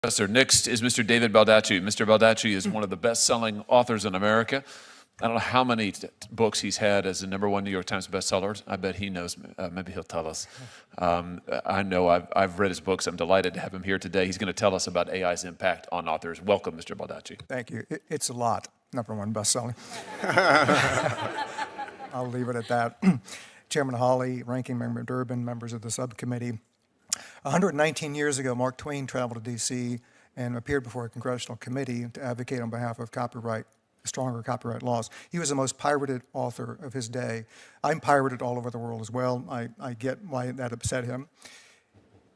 Professor. Next is Mr. David Baldacci. Mr. Baldacci is one of the best-selling authors in America. I don't know how many books he's had as the #1 New York Times bestseller. I bet he knows. Maybe he'll tell us. I know I've read his books. I'm delighted to have him here today. He's going to tell us about AI's impact on authors. Welcome, Mr. Baldacci. Thank you. It's a lot. #1 bestselling. I'll leave it at that. Chairman Hawley, Ranking Member Durbin, members of the subcommittee. 119 years ago, Mark Twain traveled to D.C. and appeared before a congressional committee to advocate on behalf of stronger copyright laws. He was the most pirated author of his day. I'm pirated all over the world as well. I get why that upset him.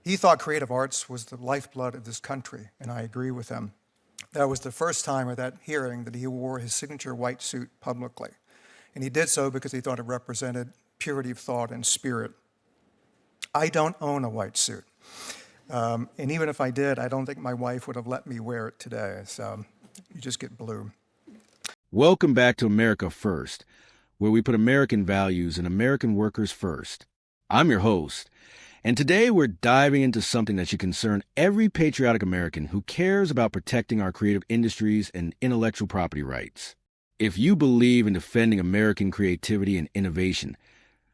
He thought creative arts was the lifeblood of this country, and I agree with him. That was the first time at that hearing that he wore his signature white suit publicly. And he did so because he thought it represented purity of thought and spirit. I don't own a white suit. And even if I did, I don't think my wife would have let me wear it today. So you just get blue. Welcome back to America First, where we put American values and American workers first. I'm your host, and today we're diving into something that should concern every patriotic American who cares about protecting our creative industries and intellectual property rights. If you believe in defending American creativity and innovation,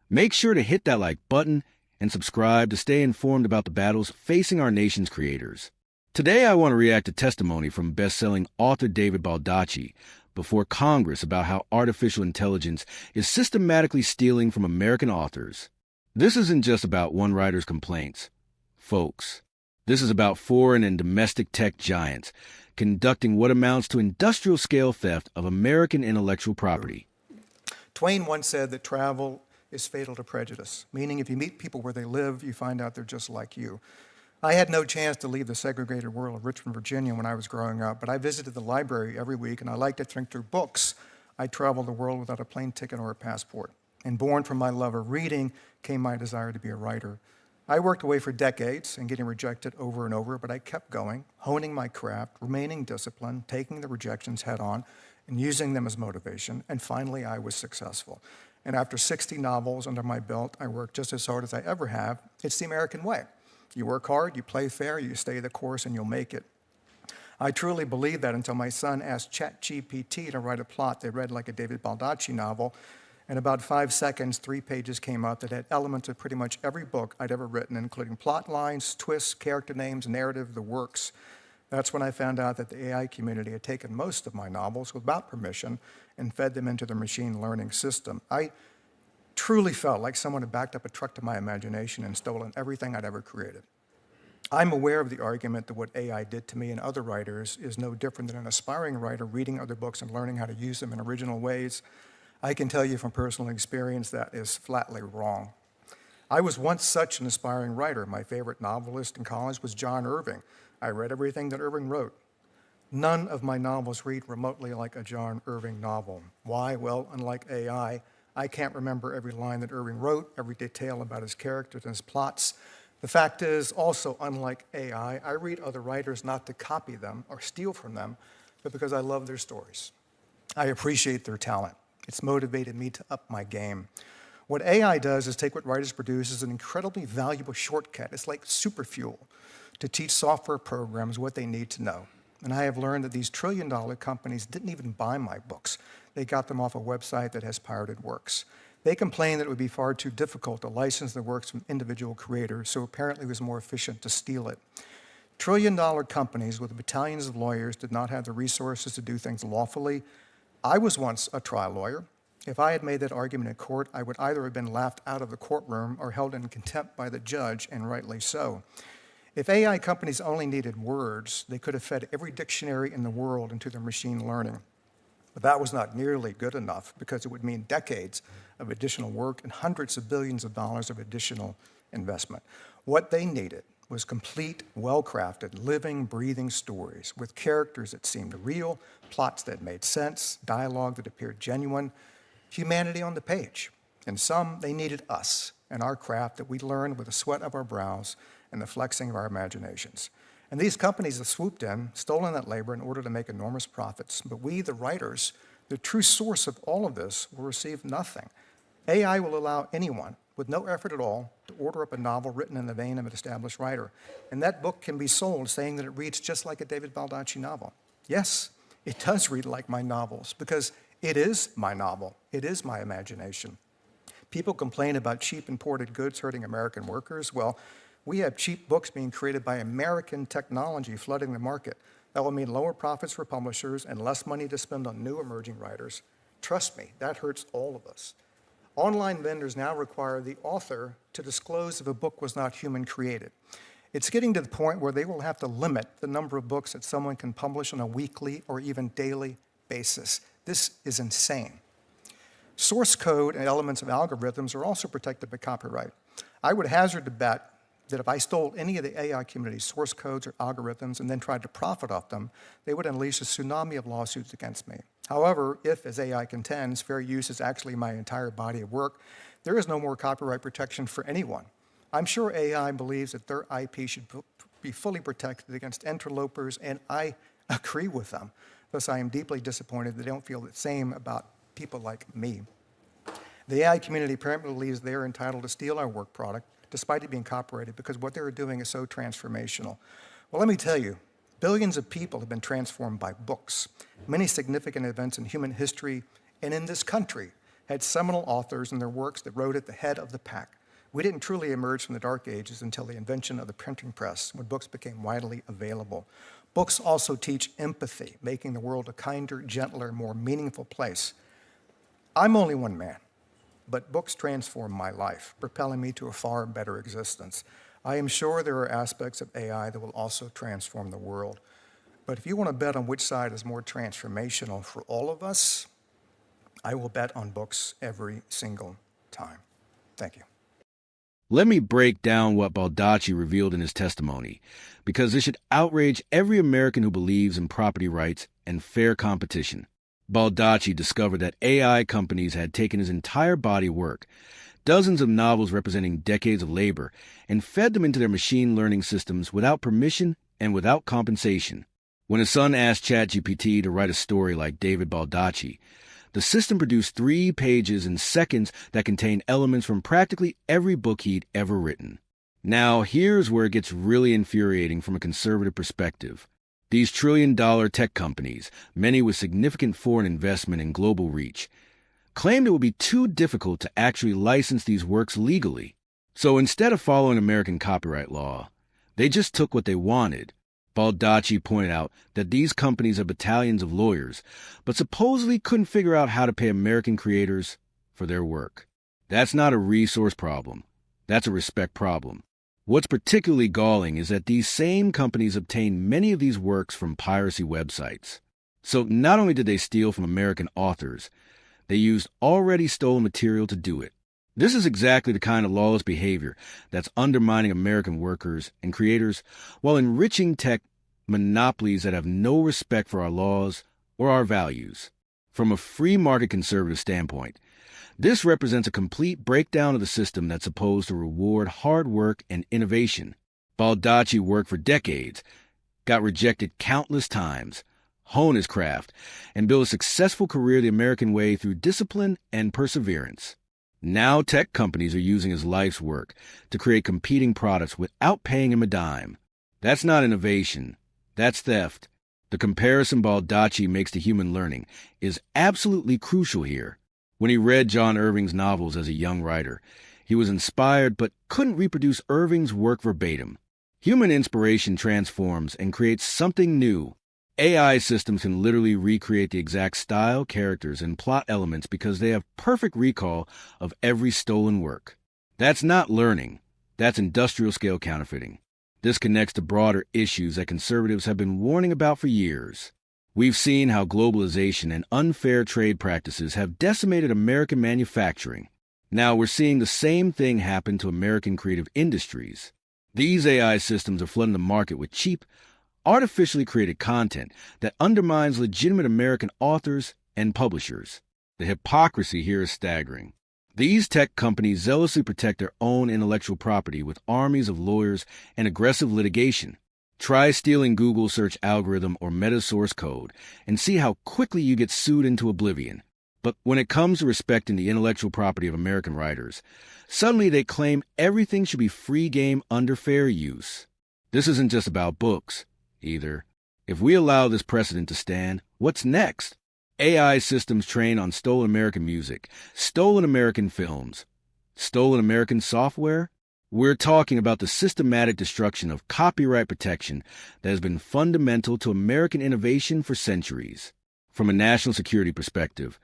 make sure to hit that like button and subscribe to stay informed about the battles facing our nation's creators. Today I want to react to testimony from best-selling author David Baldacci before Congress about how artificial intelligence is systematically stealing from American authors. This isn't just about one writer's complaints. Folks, this is about foreign and domestic tech giants conducting what amounts to industrial-scale theft of American intellectual property. Twain once said that travel is fatal to prejudice, meaning if you meet people where they live, you find out they're just like you. I had no chance to leave the segregated world of Richmond, Virginia when I was growing up, but I visited the library every week, and I liked to think through books. I traveled the world without a plane ticket or a passport. And born from my love of reading came my desire to be a writer. I worked away for decades and getting rejected over and over, but I kept going, honing my craft, remaining disciplined, taking the rejections head on, and using them as motivation, and finally I was successful. And after 60 novels under my belt, I worked just as hard as I ever have. It's the American way. You work hard, you play fair, you stay the course, and you'll make it. I truly believed that until my son asked ChatGPT to write a plot that read like a David Baldacci novel. In about 5 seconds, 3 pages came up that had elements of pretty much every book I'd ever written, including plot lines, twists, character names, narrative, the works. That's when I found out that the AI community had taken most of my novels without permission and fed them into the machine learning system. I truly felt like someone had backed up a truck to my imagination and stolen everything I'd ever created. I'm aware of the argument that what AI did to me and other writers is no different than an aspiring writer reading other books and learning how to use them in original ways. I can tell you from personal experience that is flatly wrong. I was once such an aspiring writer. My favorite novelist in college was John Irving. I read everything that Irving wrote. None of my novels read remotely like a John Irving novel. Why? Well, unlike AI, I can't remember every line that Irving wrote, every detail about his characters and his plots. The fact is, also unlike AI, I read other writers not to copy them or steal from them, but because I love their stories. I appreciate their talent. It's motivated me to up my game. What AI does is take what writers produce as an incredibly valuable shortcut. It's like super fuel to teach software programs what they need to know. And I have learned that these trillion-dollar companies didn't even buy my books. They got them off a website that has pirated works. They complained that it would be far too difficult to license the works from individual creators, so apparently it was more efficient to steal it. Trillion-dollar companies with battalions of lawyers did not have the resources to do things lawfully. I was once a trial lawyer. If I had made that argument in court, I would either have been laughed out of the courtroom or held in contempt by the judge, and rightly so. If AI companies only needed words, they could have fed every dictionary in the world into their machine learning. But that was not nearly good enough because it would mean decades of additional work and hundreds of billions of dollars of additional investment. What they needed was complete, well-crafted, living, breathing stories with characters that seemed real, plots that made sense, dialogue that appeared genuine, humanity on the page. And some, they needed us and our craft that we learned with the sweat of our brows and the flexing of our imaginations. And these companies have swooped in, stolen that labor in order to make enormous profits. But we, the writers, the true source of all of this, will receive nothing. AI will allow anyone with no effort at all, to order up a novel written in the vein of an established writer. And that book can be sold saying that it reads just like a David Baldacci novel. Yes, it does read like my novels because it is my novel. It is my imagination. People complain about cheap imported goods hurting American workers. Well, we have cheap books being created by American technology flooding the market. That will mean lower profits for publishers and less money to spend on new emerging writers. Trust me, that hurts all of us. Online vendors now require the author to disclose if a book was not human created. It's getting to the point where they will have to limit the number of books that someone can publish on a weekly or even daily basis. This is insane. Source code and elements of algorithms are also protected by copyright. I would hazard to bet that if I stole any of the AI community's source codes or algorithms and then tried to profit off them, they would unleash a tsunami of lawsuits against me. However, if, as AI contends, fair use is actually my entire body of work, there is no more copyright protection for anyone. I'm sure AI believes that their IP should be fully protected against interlopers, and I agree with them. Thus, I am deeply disappointed that they don't feel the same about people like me. The AI community apparently believes they are entitled to steal our work product, despite it being copyrighted, because what they're doing is so transformational. Well, let me tell you, billions of people have been transformed by books. Many significant events in human history and in this country had seminal authors and their works that rode at the head of the pack. We didn't truly emerge from the Dark Ages until the invention of the printing press, when books became widely available. Books also teach empathy, making the world a kinder, gentler, more meaningful place. I'm only one man, but books transform my life, propelling me to a far better existence. I am sure there are aspects of AI that will also transform the world. But if you want to bet on which side is more transformational for all of us, I will bet on books every single time. Thank you. Let me break down what Baldacci revealed in his testimony, because this should outrage every American who believes in property rights and fair competition. Baldacci discovered that AI companies had taken his entire body of work, dozens of novels representing decades of labor, and fed them into their machine learning systems without permission and without compensation. When his son asked ChatGPT to write a story like David Baldacci, the system produced 3 pages in seconds that contained elements from practically every book he'd ever written. Now, here's where it gets really infuriating from a conservative perspective. These trillion-dollar tech companies, many with significant foreign investment and global reach, claimed it would be too difficult to actually license these works legally. So instead of following American copyright law, they just took what they wanted. Baldacci pointed out that these companies are battalions of lawyers, but supposedly couldn't figure out how to pay American creators for their work. That's not a resource problem. That's a respect problem. What's particularly galling is that these same companies obtained many of these works from piracy websites. So not only did they steal from American authors, they used already stolen material to do it. This is exactly the kind of lawless behavior that's undermining American workers and creators while enriching tech monopolies that have no respect for our laws or our values. From a free market conservative standpoint, this represents a complete breakdown of the system that's supposed to reward hard work and innovation. Baldacci worked for decades, got rejected countless times, honed his craft, and built a successful career the American way through discipline and perseverance. Now tech companies are using his life's work to create competing products without paying him a dime. That's not innovation. That's theft. The comparison Baldacci makes to human learning is absolutely crucial here. When he read John Irving's novels as a young writer, he was inspired but couldn't reproduce Irving's work verbatim. Human inspiration transforms and creates something new. AI systems can literally recreate the exact style, characters, and plot elements because they have perfect recall of every stolen work. That's not learning. That's industrial-scale counterfeiting. This connects to broader issues that conservatives have been warning about for years. We've seen how globalization and unfair trade practices have decimated American manufacturing. Now we're seeing the same thing happen to American creative industries. These AI systems are flooding the market with cheap, artificially created content that undermines legitimate American authors and publishers. The hypocrisy here is staggering. These tech companies zealously protect their own intellectual property with armies of lawyers and aggressive litigation. Try stealing Google's search algorithm or Meta's source code and see how quickly you get sued into oblivion. But when it comes to respecting the intellectual property of American writers, suddenly they claim everything should be free game under fair use. This isn't just about books, either. If we allow this precedent to stand, what's next? AI systems train on stolen American music, stolen American films, stolen American software? We're talking about the systematic destruction of copyright protection that has been fundamental to American innovation for centuries. From a national security perspective,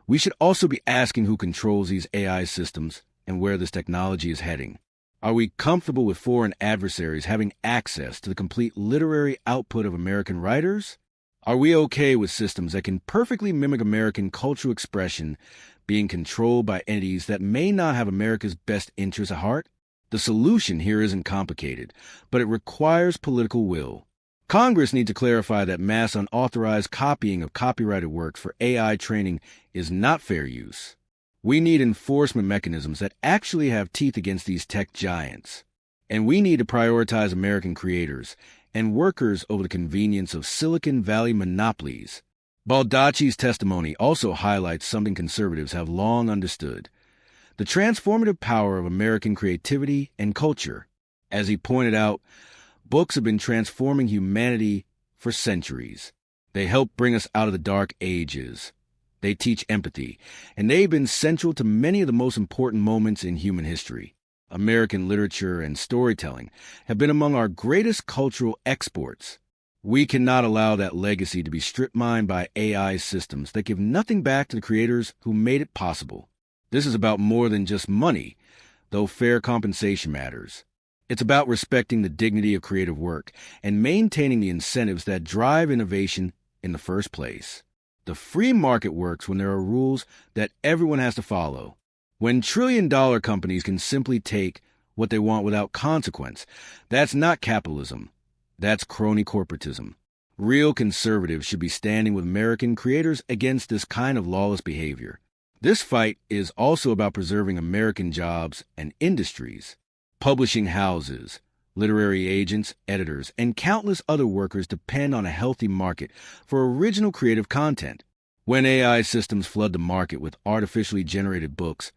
we should also be asking who controls these AI systems and where this technology is heading. Are we comfortable with foreign adversaries having access to the complete literary output of American writers? Are we okay with systems that can perfectly mimic American cultural expression being controlled by entities that may not have America's best interests at heart? The solution here isn't complicated, but it requires political will. Congress needs to clarify that mass unauthorized copying of copyrighted works for AI training is not fair use. We need enforcement mechanisms that actually have teeth against these tech giants. And we need to prioritize American creators and workers over the convenience of Silicon Valley monopolies. Baldacci's testimony also highlights something conservatives have long understood: the transformative power of American creativity and culture. As he pointed out, books have been transforming humanity for centuries. They help bring us out of the dark ages. They teach empathy, and they've been central to many of the most important moments in human history. American literature and storytelling have been among our greatest cultural exports. We cannot allow that legacy to be strip-mined by AI systems that give nothing back to the creators who made it possible. This is about more than just money, though fair compensation matters. It's about respecting the dignity of creative work and maintaining the incentives that drive innovation in the first place. The free market works when there are rules that everyone has to follow. When trillion-dollar companies can simply take what they want without consequence, that's not capitalism. That's crony corporatism. Real conservatives should be standing with American creators against this kind of lawless behavior. This fight is also about preserving American jobs and industries. Publishing houses, literary agents, editors, and countless other workers depend on a healthy market for original creative content. When AI systems flood the market with artificially generated books,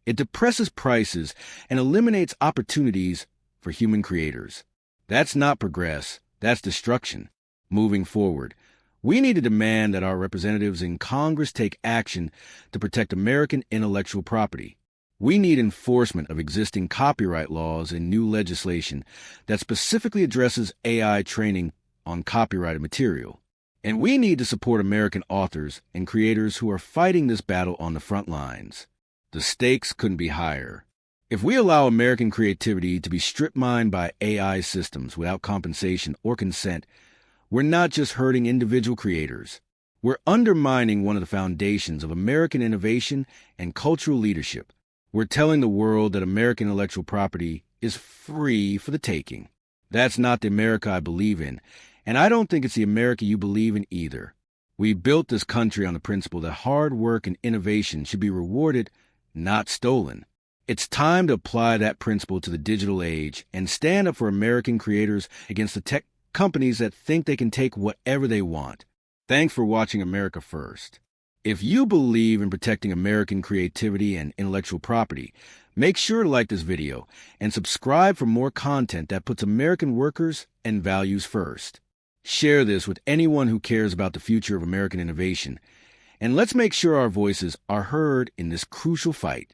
it depresses prices and eliminates opportunities for human creators. That's not progress, that's destruction. Moving forward, we need to demand that our representatives in Congress take action to protect American intellectual property. We need enforcement of existing copyright laws and new legislation that specifically addresses AI training on copyrighted material. And we need to support American authors and creators who are fighting this battle on the front lines. The stakes couldn't be higher. If we allow American creativity to be strip-mined by AI systems without compensation or consent, we're not just hurting individual creators. We're undermining one of the foundations of American innovation and cultural leadership. We're telling the world that American intellectual property is free for the taking. That's not the America I believe in, and I don't think it's the America you believe in either. We built this country on the principle that hard work and innovation should be rewarded, not stolen. It's time to apply that principle to the digital age and stand up for American creators against the tech companies that think they can take whatever they want. Thanks for watching America First. If you believe in protecting American creativity and intellectual property, make sure to like this video and subscribe for more content that puts American workers and values first. Share this with anyone who cares about the future of American innovation, and let's make sure our voices are heard in this crucial fight.